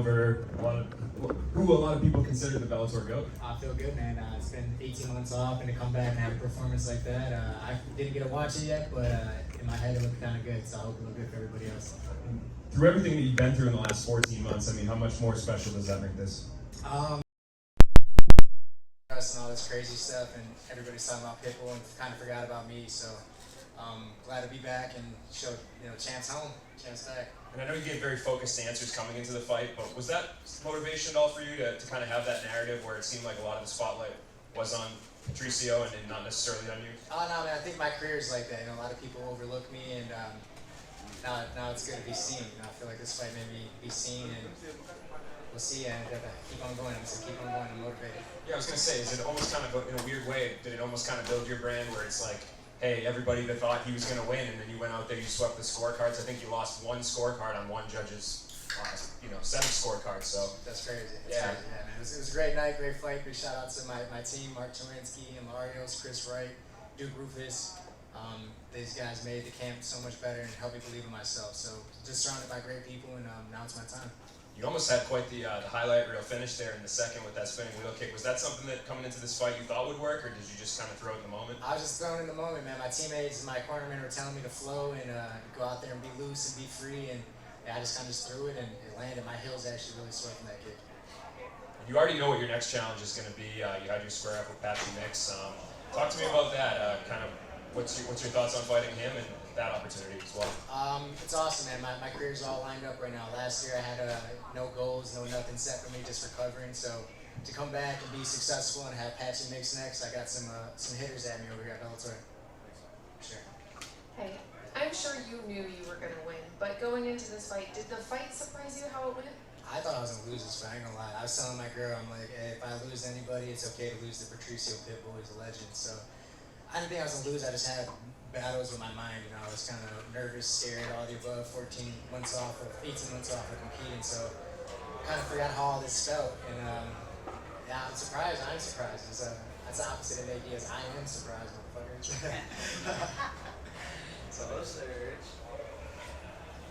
over who a lot of people consider the Bellator GOAT. I feel good, man. It's been 18 months off, and to come back and have a performance like that, I didn't get to watch it yet, but in my head it looked kind of good, so I hope it looked good for everybody else. Through everything that you've been through in the last 14 months, I mean, how much more special does that make this? Us and all this crazy stuff, and everybody's talking about Pitbull and kind of forgot about me, so glad to be back and show, Champ's home, Champ's back. And I know you gave very focused answers coming into the fight, but was that motivation at all for you to kind of have that narrative where it seemed like a lot of the spotlight was on Patricio and not necessarily on you? Oh no, man, I think my career is like that. A lot of people overlook me, and now it's good to be seen. I feel like this fight made me be seen, and we'll see. And keep on going. I'm just keep on going. I'm motivated. Yeah, I was gonna say, is it almost kind of in a weird way? Did it almost kind of build your brand where it's like, hey, everybody that thought he was gonna win, and then you went out there, you swept the scorecards. I think you lost one scorecard on one judge's, 7 scorecards. So that's crazy. That's crazy. Yeah, man. It was a great night, great fight. Big shout out to my team, Mark Turinsky, and Larios, Chris Wright, Duke Rufus. These guys made the camp so much better and helped me believe in myself. So just surrounded by great people, and now it's my time. You almost had quite the highlight reel finish there in the second with that spinning wheel kick. Was that something that coming into this fight you thought would work, or did you just kind of throw it in the moment? I was just throwing it in the moment, man. My teammates and my cornermen were telling me to flow and go out there and be loose and be free, and I just kind of threw it and it landed. My heels actually really swept from that kick. You already know what your next challenge is going to be. You had your square up with Patricio Mix. Talk to me about that. What's your thoughts on fighting him and that opportunity as well? It's awesome, man. My career's all lined up right now. Last year I had no goals, no nothing set for me, just recovering. So to come back and be successful and have Patricio Mix next, I got some hitters at me over here at Bellator. Sure. Hey, I'm sure you knew you were going to win, but going into this fight, did the fight surprise you how it went? I thought I was going to lose this fight, I ain't going to lie. I was telling my girl, I'm like, hey, if I lose anybody, it's okay to lose to Patricio Pitbull. He's a legend. So I didn't think I was going to lose. I just had battles with my mind. I was kind of nervous, scared, all the above. 18 months off of competing. So kind of forgot how all this felt. And yeah, I'm surprised. I'm surprised. That's the opposite of ideas. I am surprised, motherfuckers. So, Serge.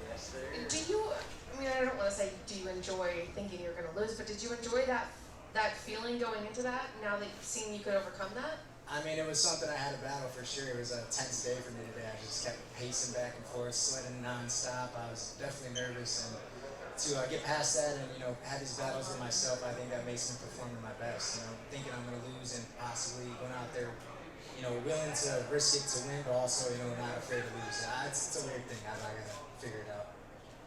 Yes, sir. I don't want to say do you enjoy thinking you're going to lose, but did you enjoy that feeling going into that, now that you've seen you could overcome that? I mean, it was something I had to battle for sure. It was a tense day for me today. I just kept pacing back and forth, sweating nonstop. I was definitely nervous, and to get past that and have these battles with myself, I think that makes me perform at my best. Thinking I'm going to lose and possibly going out there, willing to risk it to win, but also not afraid to lose. It's a weird thing. I gotta figure it out.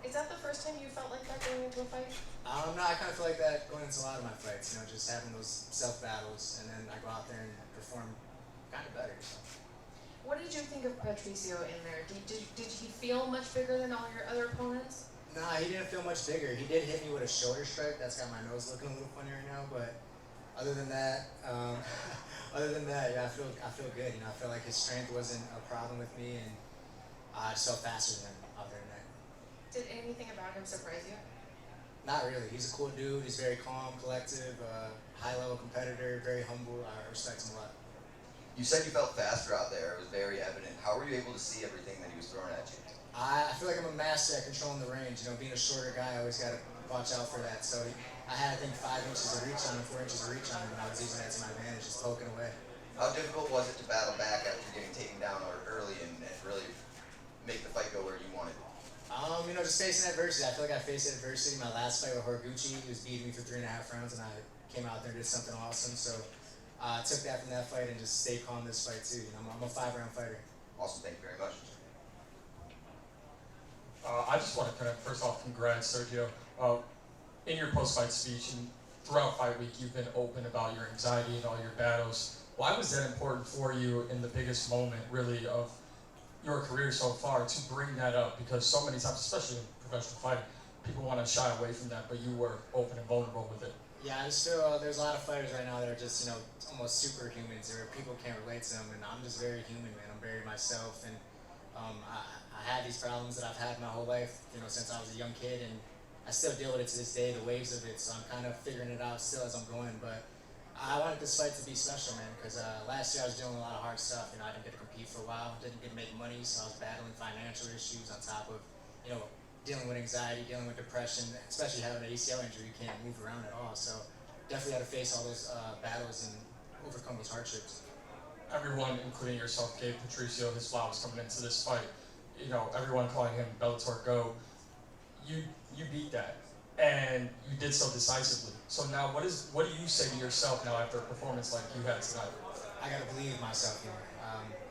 Is that the first time you felt like that going into a fight? No, I kind of feel like that going into a lot of my fights. Just having those self battles, and then I go out there and perform kind of better. So. What did you think of Patricio in there? Did he feel much bigger than all your other opponents? Nah, he didn't feel much bigger. He did hit me with a shoulder strike. That's got my nose looking a little funny right now. But other than that, yeah, I feel good. I feel like his strength wasn't a problem with me, and I just felt faster than him out there tonight. Did anything about him surprise you? Not really. He's a cool dude. He's very calm, collective, high-level competitor, very humble. I respect him a lot. You said you felt faster out there. It was very evident. How were you able to see everything that he was throwing at you? I feel like I'm a master at controlling the range. Being a shorter guy, I always got to watch out for that. So I had, I think, 5 inches of reach on him, 4 inches of reach on him, and I was using that to my advantage, just poking away. How difficult was it to battle back after getting taken down early and really make the fight go where you wanted? Just facing adversity. I feel like I faced adversity in my last fight with Horiguchi. He was beating me for 3.5 rounds, and I came out there and did something awesome. So I took that from that fight and just stayed calm this fight too. I'm a 5-round fighter. Awesome, thank you very much. I just want to kind of first off congrats Sergio. In your post-fight speech and throughout fight week, you've been open about your anxiety and all your battles. Why was that important for you in the biggest moment, really, of your career so far, to bring that up? Because so many times, especially in professional fighting, people want to shy away from that, but you were open and vulnerable with it. Yeah, I just feel there's a lot of fighters right now that are just, almost superhumans, or people can't relate to them, and I'm just very human, man. I'm very myself, and I had these problems that I've had my whole life, since I was a young kid, and I still deal with it to this day, the waves of it, so I'm kind of figuring it out still as I'm going, but I wanted this fight to be special, man, because last year I was dealing with a lot of hard stuff. I didn't get to compete for a while, didn't get to make money, so I was battling financial issues on top of, dealing with anxiety, dealing with depression, especially having an ACL injury, you can't move around at all. So definitely had to face all those battles and overcome those hardships. Everyone, including yourself, gave Patricio his flowers coming into this fight. You know, everyone calling him Bellator GO. You beat that, and you did so decisively. So now, what do you say to yourself now after a performance like you had tonight? I gotta believe in myself more.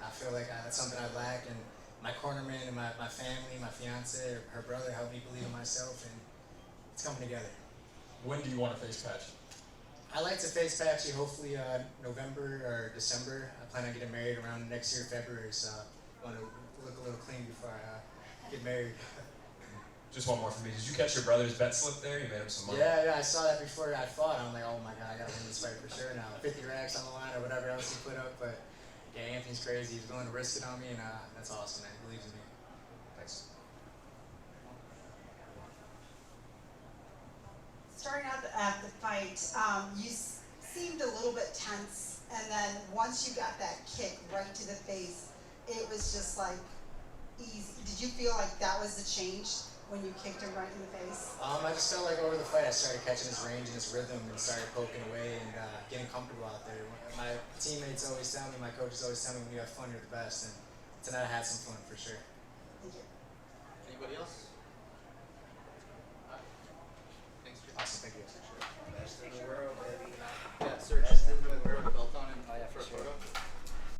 I feel like that's something I lack, and my cornerman and my family, my fiance, her brother helped me believe in myself, and it's coming together. When do you want to face Patch? I like to face Patsy hopefully November or December. I plan on getting married around next year, February, so I want to look a little clean before I get married. Just one more for me. Did you catch your brother's bet slip there? You made him some money. Yeah, I saw that before I fought. I'm like, oh my god, I gotta win this fight for sure now. 50 racks on the line or whatever else he put up, but yeah, Anthony's crazy. He's willing to risk it on me, and that's awesome, man. He believes in me. Thanks. Starting out at the fight, you seemed a little bit tense, and then once you got that kick right to the face, it was just like easy. Did you feel like that was the change when you kicked him right in the face? I just felt like over the fight I started catching his range and his rhythm and started poking away and getting comfortable out there. My teammates always tell me, my coaches always tell me when you have fun, you're the best, and tonight I had some fun for sure. Thank you. Anybody else?